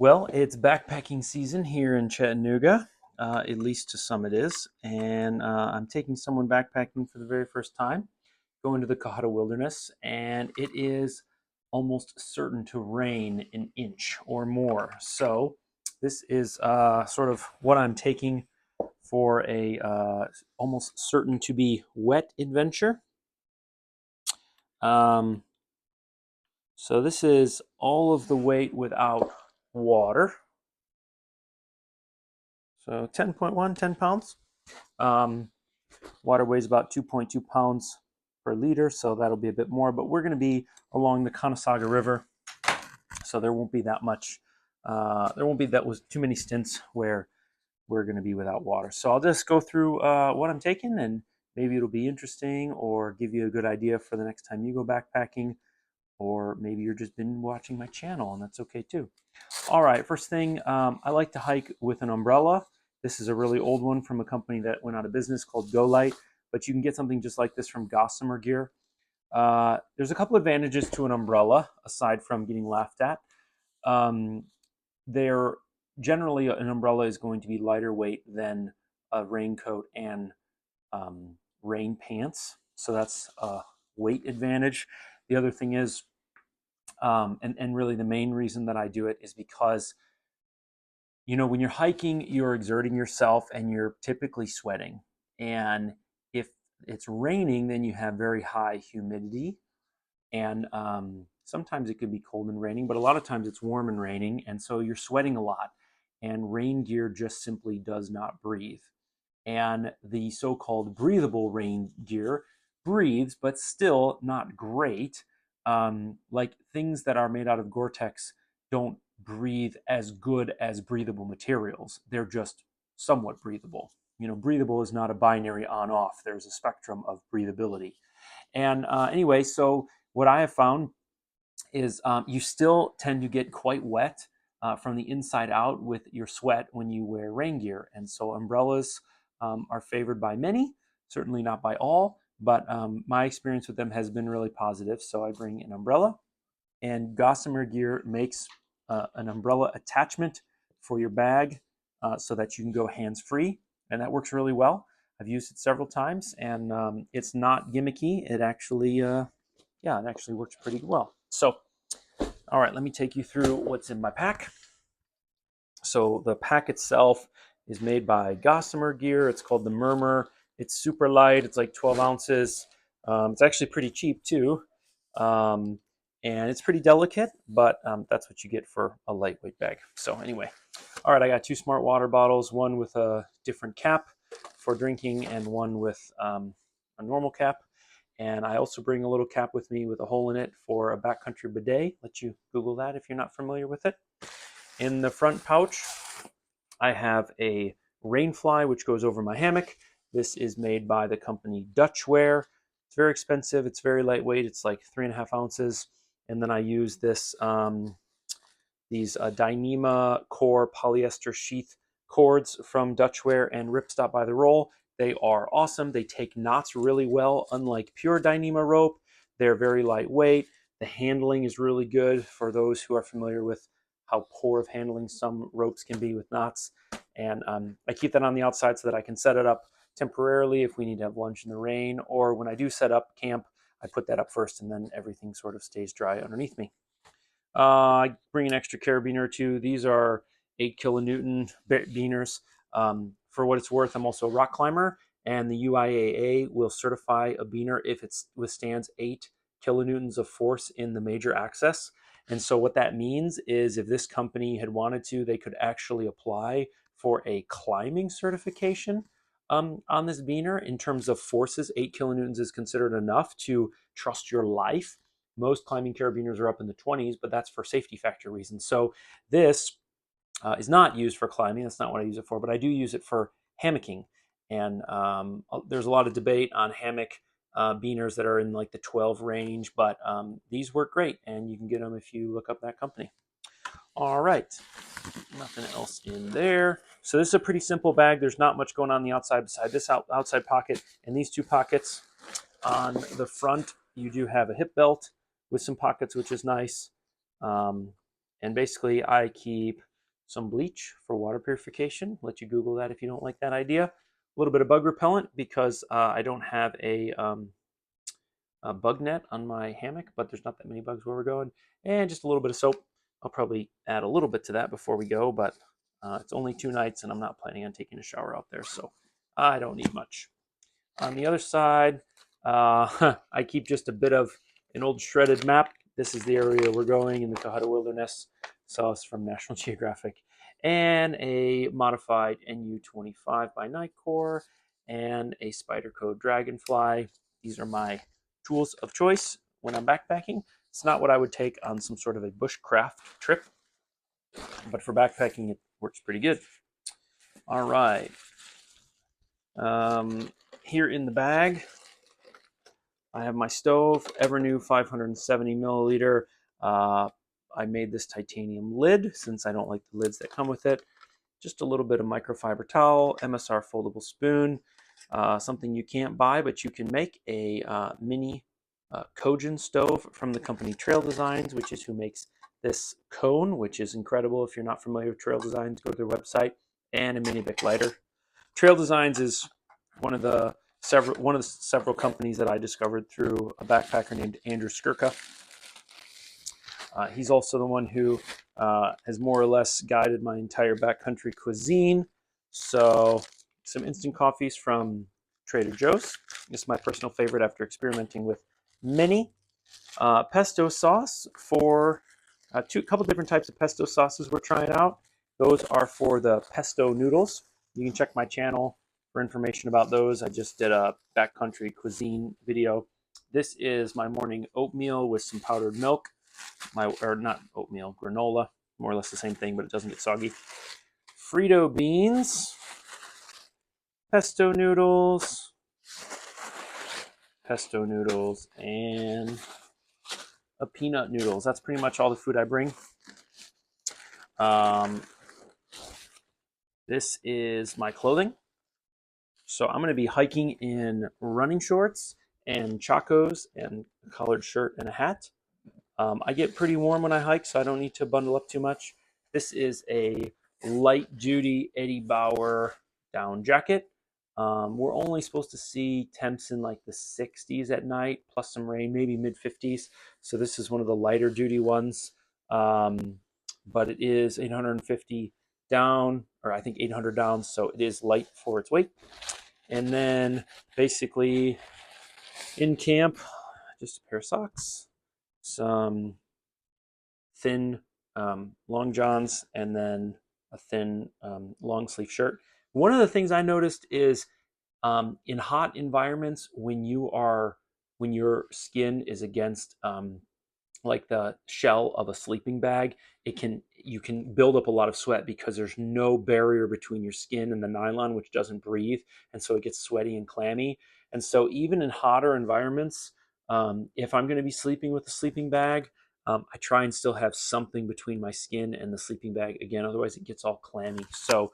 Well, it's backpacking season here in Chattanooga. At least to some it is. And I'm taking someone backpacking for the very first time, going to the Cahata Wilderness, and it is almost certain to rain an inch or more. So this is sort of what I'm taking for a almost certain to be wet adventure. Um, so this is all of the weight without water. So 10.1, 10 pounds. Um, Water weighs about 2.2 pounds per liter, so that'll be a bit more. But we're going to be along the Conasauga River, so there won't be that much. There won't be that was too many stints where we're going to be without water. So I'll just go through what I'm taking, and maybe it'll be interesting or give you a good idea for the next time you go backpacking, or maybe you're just been watching my channel, and that's okay too. All right, first thing, I like to hike with an umbrella. This is a really old one from a company that went out of business called Go Light, but you can get something just like this from Gossamer Gear. There's a couple advantages to an umbrella aside from getting laughed at. Um, they're generally an umbrella is going to be lighter weight than a raincoat and rain pants, so that's a weight advantage. The other thing is, and really the main reason that I do it is because when you're hiking, you're exerting yourself and you're typically sweating. And if it's raining, then you have very high humidity. And sometimes it could be cold and raining, but a lot of times it's warm and raining. And so you're sweating a lot. And rain gear just simply does not breathe. And the so called breathable rain gear breathes, but still not great. Like things that are made out of Gore-Tex don't breathe as good as breathable materials. They're just somewhat breathable. Breathable is not a binary on off, there's a spectrum of breathability. And anyway, so what I have found is you still tend to get quite wet from the inside out with your sweat when you wear rain gear. And so umbrellas are favored by many, certainly not by all, but my experience with them has been really positive. So I bring an umbrella, and Gossamer Gear makes an umbrella attachment for your bag so that you can go hands-free, and that works really well. I've used it several times, and it's not gimmicky. It actually works pretty well. So, all right, let me take you through what's in my pack. So the pack itself is made by Gossamer Gear. It's called the Murmur. It's super light. It's like 12 ounces. It's actually pretty cheap too. Um, and it's pretty delicate, but that's what you get for a lightweight bag. So anyway, all right, I got two smart water bottles, one with a different cap for drinking and one with a normal cap. And I also bring a little cap with me with a hole in it for a backcountry bidet. Let you Google that if you're not familiar with it. In the front pouch, I have a rainfly, which goes over my hammock. This is made by the company Dutchwear. It's very expensive. It's very lightweight. It's like 3.5 ounces. And then I use these Dyneema Core polyester sheath cords from Dutchwear and Ripstop by the Roll. They are awesome. They take knots really well, unlike pure Dyneema rope. They're very lightweight. The handling is really good for those who are familiar with how poor of handling some ropes can be with knots. And I keep that on the outside so that I can set it up temporarily if we need to have lunch in the rain, or when I do set up camp, I put that up first and then everything sort of stays dry underneath me. I bring an extra carabiner or two. These are 8 kilonewton beaners. For what it's worth, I'm also a rock climber, and the UIAA will certify a beaner if it withstands 8 kilonewtons of force in the major axis. And so what that means is if this company had wanted to, they could actually apply for a climbing certification on this beaner. In terms of forces, 8 kilonewtons is considered enough to trust your life. Most climbing carabiners are up in the 20s, but that's for safety factor reasons. So this is not used for climbing. That's not what I use it for, but I do use it for hammocking. And there's a lot of debate on hammock beaners that are in like the 12 range, but these work great, and you can get them if you look up that company. All right, nothing else in there. So this is a pretty simple bag. There's not much going on the outside beside this outside pocket and these two pockets. On the front, you do have a hip belt with some pockets, which is nice. And basically, I keep some bleach for water purification. Let you Google that if you don't like that idea. A little bit of bug repellent because I don't have a bug net on my hammock, but there's not that many bugs where we're going. And just a little bit of soap. I'll probably add a little bit to that before we go, but it's only 2 nights and I'm not planning on taking a shower out there, so I don't need much. On the other side, I keep just a bit of an old shredded map. This is the area we're going in the Cohutta Wilderness. Saw us from National Geographic. And a modified NU-25 by Nitecore and a Spyderco Dragonfly. These are my tools of choice when I'm backpacking. It's not what I would take on some sort of a bushcraft trip, but for backpacking, it works pretty good. All right. Here in the bag, I have my stove, Evernew 570 milliliter. I made this titanium lid since I don't like the lids that come with it. Just a little bit of microfiber towel, MSR foldable spoon, something you can't buy, but you can make a mini Kojin stove from the company Trail Designs, which is who makes this cone, which is incredible. If you're not familiar with Trail Designs, go to their website, and a mini Bic lighter. Trail Designs is one of the several companies that I discovered through a backpacker named Andrew Skirka. He's also the one who has more or less guided my entire backcountry cuisine. So some instant coffees from Trader Joe's. This is my personal favorite after experimenting with many. Pesto sauce for a couple different types of pesto sauces we're trying out. Those are for the pesto noodles. You can check my channel for information about those. I just did a backcountry cuisine video. This is my morning oatmeal with some powdered milk. Or not oatmeal, granola, more or less the same thing, but it doesn't get soggy. Frito beans, pesto noodles, and a peanut noodles. That's pretty much all the food I bring. This is my clothing. So I'm going to be hiking in running shorts and chacos and a collared shirt and a hat. I get pretty warm when I hike, so I don't need to bundle up too much. This is a light-duty Eddie Bauer down jacket. We're only supposed to see temps in like the 60s at night, plus some rain, maybe mid-50s. So this is one of the lighter-duty ones, but it is 850 down, or I think 800 down, so it is light for its weight. And then basically in camp, just a pair of socks, some thin long johns, and then a thin long sleeve shirt. One of the things I noticed is in hot environments, when your skin is against like the shell of a sleeping bag, you can build up a lot of sweat because there's no barrier between your skin and the nylon, which doesn't breathe, and so it gets sweaty and clammy. And so even in hotter environments, if I'm going to be sleeping with a sleeping bag, I try and still have something between my skin and the sleeping bag again, otherwise it gets all clammy. So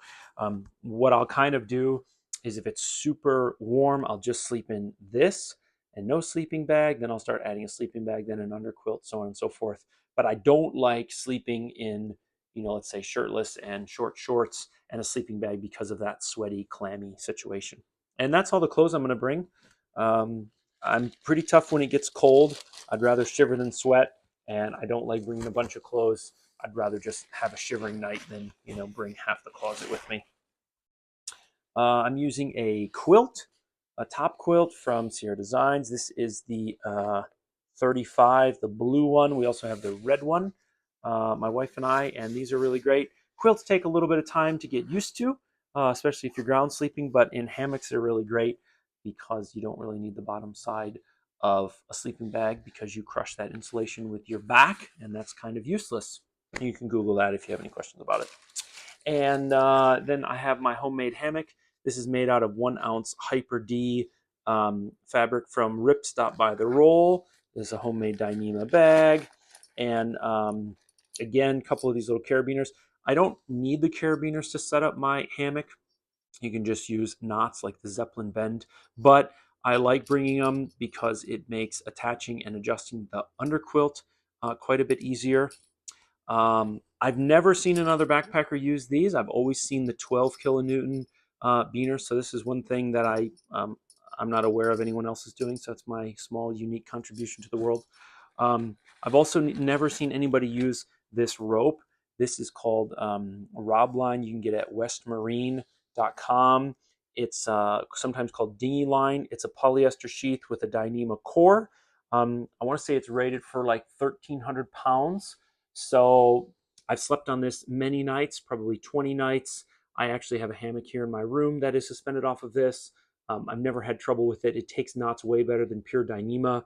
what I'll kind of do is, if it's super warm, I'll just sleep in this and no sleeping bag. Then I'll start adding a sleeping bag, then an underquilt, so on and so forth. But I don't like sleeping in, let's say shirtless and short shorts and a sleeping bag because of that sweaty, clammy situation. And that's all the clothes I'm going to bring. I'm pretty tough when it gets cold. I'd rather shiver than sweat, and I don't like bringing a bunch of clothes. I'd rather just have a shivering night than, bring half the closet with me. I'm using a quilt, a top quilt from Sierra Designs. This is the 35, the blue one. We also have the red one, my wife and I, and these are really great. Quilts take a little bit of time to get used to, especially if you're ground sleeping, but in hammocks they're really great because you don't really need the bottom side of a sleeping bag because you crush that insulation with your back, and that's kind of useless. You can Google that if you have any questions about it. And then I have my homemade hammock. This is made out of 1 ounce Hyper D fabric from Ripstop by the Roll. This is a homemade Dyneema bag. And again, a couple of these little carabiners. I don't need the carabiners to set up my hammock. You can just use knots like the Zeppelin bend. But I like bringing them because it makes attaching and adjusting the underquilt quite a bit easier. I've never seen another backpacker use these. I've always seen the 12 kilonewton Beaners. So this is one thing that I'm not aware of anyone else is doing. So it's my small, unique contribution to the world. I've also never seen anybody use this rope. This is called Rob Line. You can get it at westmarine.com. It's sometimes called dinghy line. It's a polyester sheath with a Dyneema core. I want to say it's rated for like 1,300 pounds. So I've slept on this many nights, probably 20 nights. I actually have a hammock here in my room that is suspended off of this. I've never had trouble with it. It takes knots way better than pure Dyneema.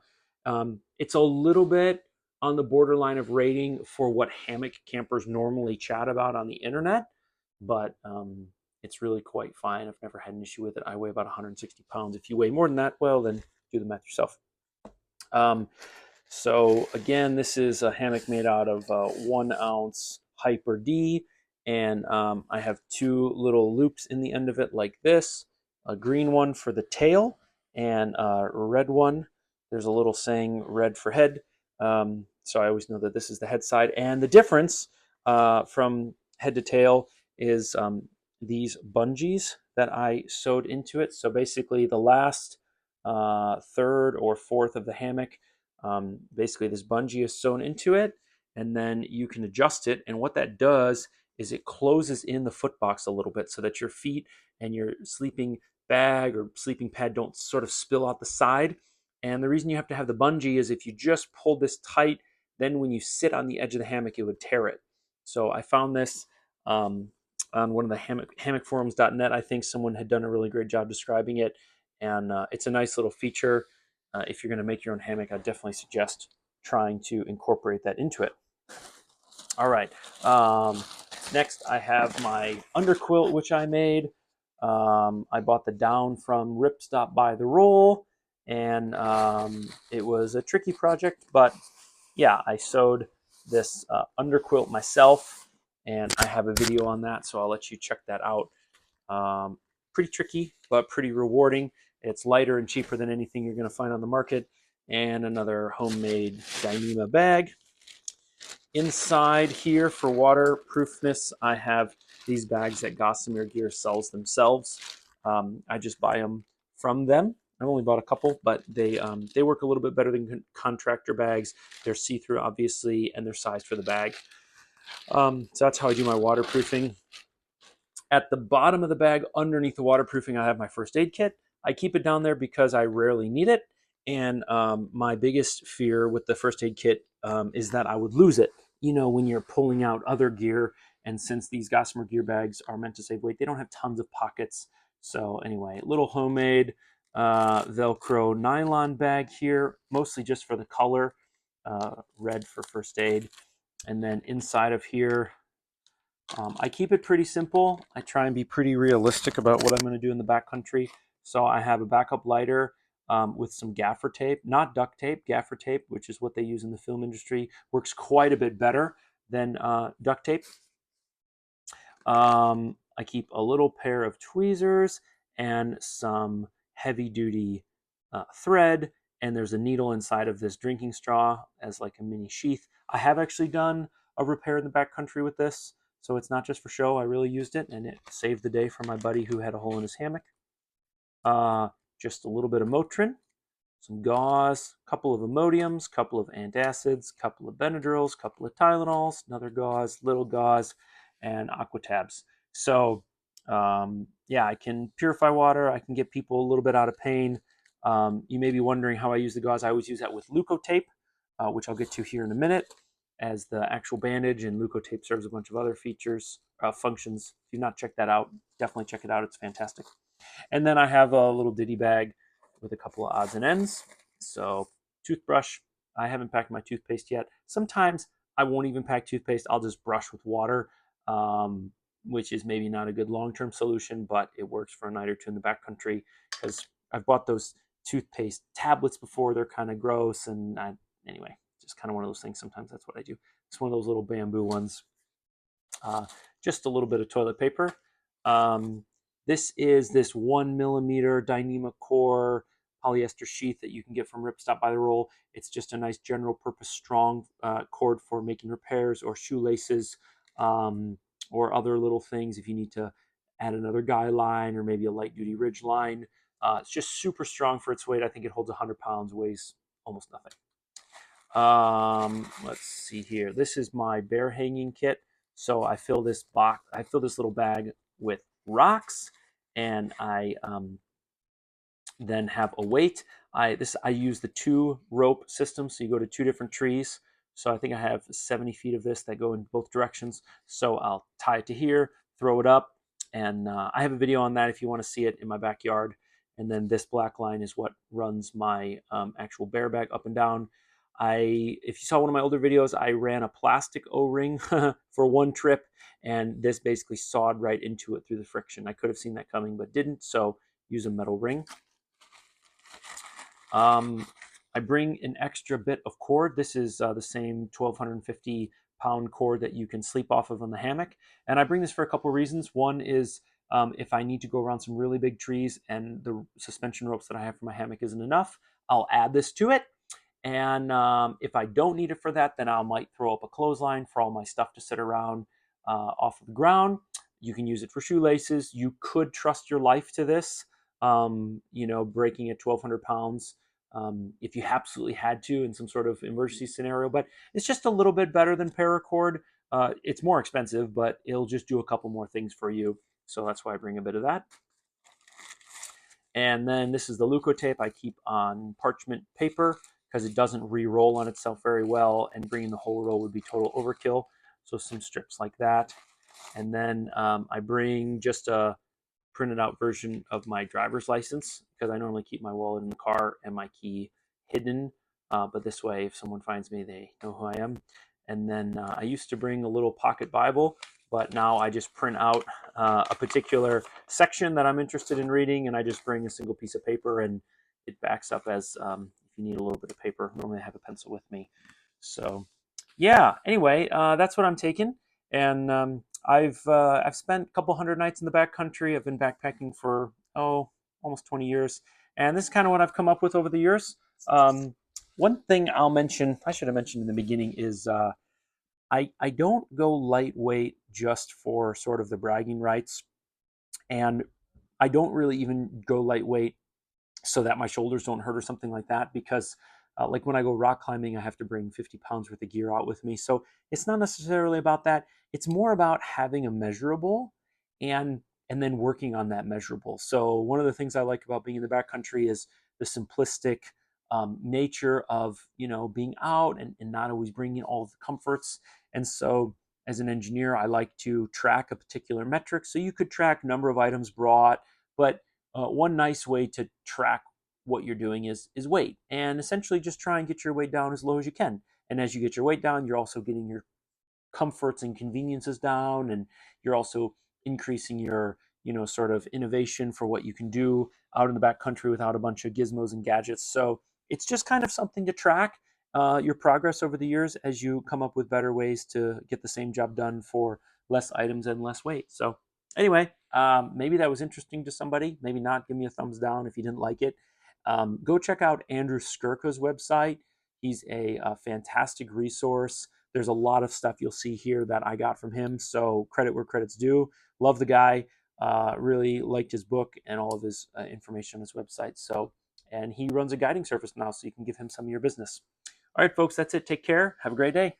It's a little bit on the borderline of rating for what hammock campers normally chat about on the internet, but it's really quite fine. I've never had an issue with it. I weigh about 160 pounds. If you weigh more than that, well, then do the math yourself. So again, this is a hammock made out of 1 ounce Hyper D, and I have 2 little loops in the end of it like this, a green one for the tail and a red one. There's a little saying red for head, so I always know that this is the head side. And the difference from head to tail is these bungees that I sewed into it. So basically the last third or fourth of the hammock, basically this bungee is sewn into it, and then you can adjust it. And what that does is it closes in the foot box a little bit so that your feet and your sleeping bag or sleeping pad don't sort of spill out the side. And the reason you have to have the bungee is if you just pull this tight, then when you sit on the edge of the hammock, it would tear it. So I found this on one of the hammockforums.net. I think someone had done a really great job describing it, and it's a nice little feature. If you're going to make your own hammock, I definitely suggest trying to incorporate that into it. All right. Next, I have my underquilt, which I made. I bought the down from Ripstop by the Roll, and it was a tricky project, but yeah, I sewed this underquilt myself, and I have a video on that, so I'll let you check that out. Pretty tricky, but pretty rewarding. It's lighter and cheaper than anything you're going to find on the market. And another homemade Dyneema bag. Inside here for waterproofness, I have these bags that Gossamer Gear sells themselves. I just buy them from them. I've only bought a couple, but they work a little bit better than contractor bags. They're see-through, obviously, and they're sized for the bag. So that's how I do my waterproofing. At the bottom of the bag, underneath the waterproofing, I have my first aid kit. I keep it down there because I rarely need it. And my biggest fear with the first aid kit is that I would lose it. You know, when you're pulling out other gear, and since these Gossamer Gear bags are meant to save weight, they don't have tons of pockets. So anyway, little homemade Velcro nylon bag here, mostly just for the color, red for first aid. And then inside of here, I keep it pretty simple. I try and be pretty realistic about what I'm going to do in the backcountry. So I have a backup lighter with some gaffer tape, not duct tape, gaffer tape, which is what they use in the film industry. Works quite a bit better than duct tape. I keep a little pair of tweezers and some heavy duty thread. And there's a needle inside of this drinking straw as like a mini sheath. I have actually done a repair in the backcountry with this. So it's not just for show. I really used it, and it saved the day for my buddy who had a hole in his hammock. Just a little bit of Motrin, some gauze, a couple of Imodiums, a couple of antacids, a couple of Benadryls, a couple of Tylenols, another gauze, little gauze, and Aquatabs. So yeah, I can purify water. I can get people a little bit out of pain. You may be wondering how I use the gauze. I always use that with Leukotape, which I'll get to here in a minute, as the actual bandage, and Leukotape serves a bunch of other features, functions. If you've not checked that out, definitely check it out. It's fantastic. And then I have a little ditty bag with a couple of odds and ends. So toothbrush. I haven't packed my toothpaste yet. Sometimes I won't even pack toothpaste. I'll just brush with water, which is maybe not a good long-term solution, but it works for a night or two in the backcountry, because I've bought those toothpaste tablets before. They're kind of gross, and anyway, just kind of one of those things. Sometimes that's what I do. It's one of those little bamboo ones. Just a little bit of toilet paper. This is this 1 millimeter Dyneema core polyester sheath that you can get from Ripstop by the roll. It's just a nice general purpose strong cord for making repairs or shoelaces, or other little things if you need to add another guy line or maybe a light duty ridge line. It's just super strong for its weight. I think it holds 100 pounds, weighs almost nothing. Let's see here. This is my bear hanging kit. So I fill this little bag with rocks, and I then have a weight. I use the 2-rope system, so you go to 2 different trees. So I think I have 70 feet of this that go in both directions. So I'll tie it to here, throw it up, and I have a video on that if you want to see it in my backyard. And then this black line is what runs my actual bear bag up and down. If you saw one of my older videos, I ran a plastic O-ring for one trip, and this basically sawed right into it through the friction. I could have seen that coming, but didn't, so use a metal ring. I bring an extra bit of cord. This is the same 1,250 pound cord that you can sleep off of on the hammock. And I bring this for a couple of reasons. One is if I need to go around some really big trees and the suspension ropes that I have for my hammock isn't enough, I'll add this to it. And if I don't need it for that, then I might throw up a clothesline for all my stuff to sit around off of the ground. You can use it for shoelaces. You could trust your life to this, breaking at 1,200 pounds if you absolutely had to in some sort of emergency scenario. But it's just a little bit better than paracord. It's more expensive, but it'll just do a couple more things for you. So that's why I bring a bit of that. And then this is the Leukotape I keep on parchment paper because it doesn't re-roll on itself very well, and bringing the whole roll would be total overkill. So some strips like that. And then I bring just a printed out version of my driver's license because I normally keep my wallet in the car and my key hidden. But this way, if someone finds me, they know who I am. And then I used to bring a little pocket Bible, but now I just print out a particular section that I'm interested in reading, and I just bring a single piece of paper, and it backs up as if you need a little bit of paper. Normally I have a pencil with me. So yeah, anyway, that's what I'm taking. And I've spent a couple hundred nights in the backcountry. I've been backpacking for almost 20 years, and this is kind of what I've come up with over the years. One thing I'll mention, I should have mentioned in the beginning, is I don't go lightweight just for sort of the bragging rights, and I don't really even go lightweight so that my shoulders don't hurt or something like that, because like when I go rock climbing, I have to bring 50 pounds worth of gear out with me. So it's not necessarily about that. It's more about having a measurable and then working on that measurable. So one of the things I like about being in the backcountry is the simplistic nature of being out and not always bringing all of the comforts. And so as an engineer, I like to track a particular metric. So you could track number of items brought, but one nice way to track what you're doing is weight, and essentially just try and get your weight down as low as you can. And as you get your weight down, you're also getting your comforts and conveniences down, and you're also increasing your sort of innovation for what you can do out in the backcountry without a bunch of gizmos and gadgets. So it's just kind of something to track your progress over the years as you come up with better ways to get the same job done for less items and less weight. So anyway, maybe that was interesting to somebody. Maybe not. Give me a thumbs down if you didn't like it. Go check out Andrew Skurka's website. He's a fantastic resource. There's a lot of stuff you'll see here that I got from him. So credit where credit's due. Love the guy. Really liked his book and all of his information on his website. So, and he runs a guiding service now, so you can give him some of your business. All right, folks, that's it. Take care. Have a great day.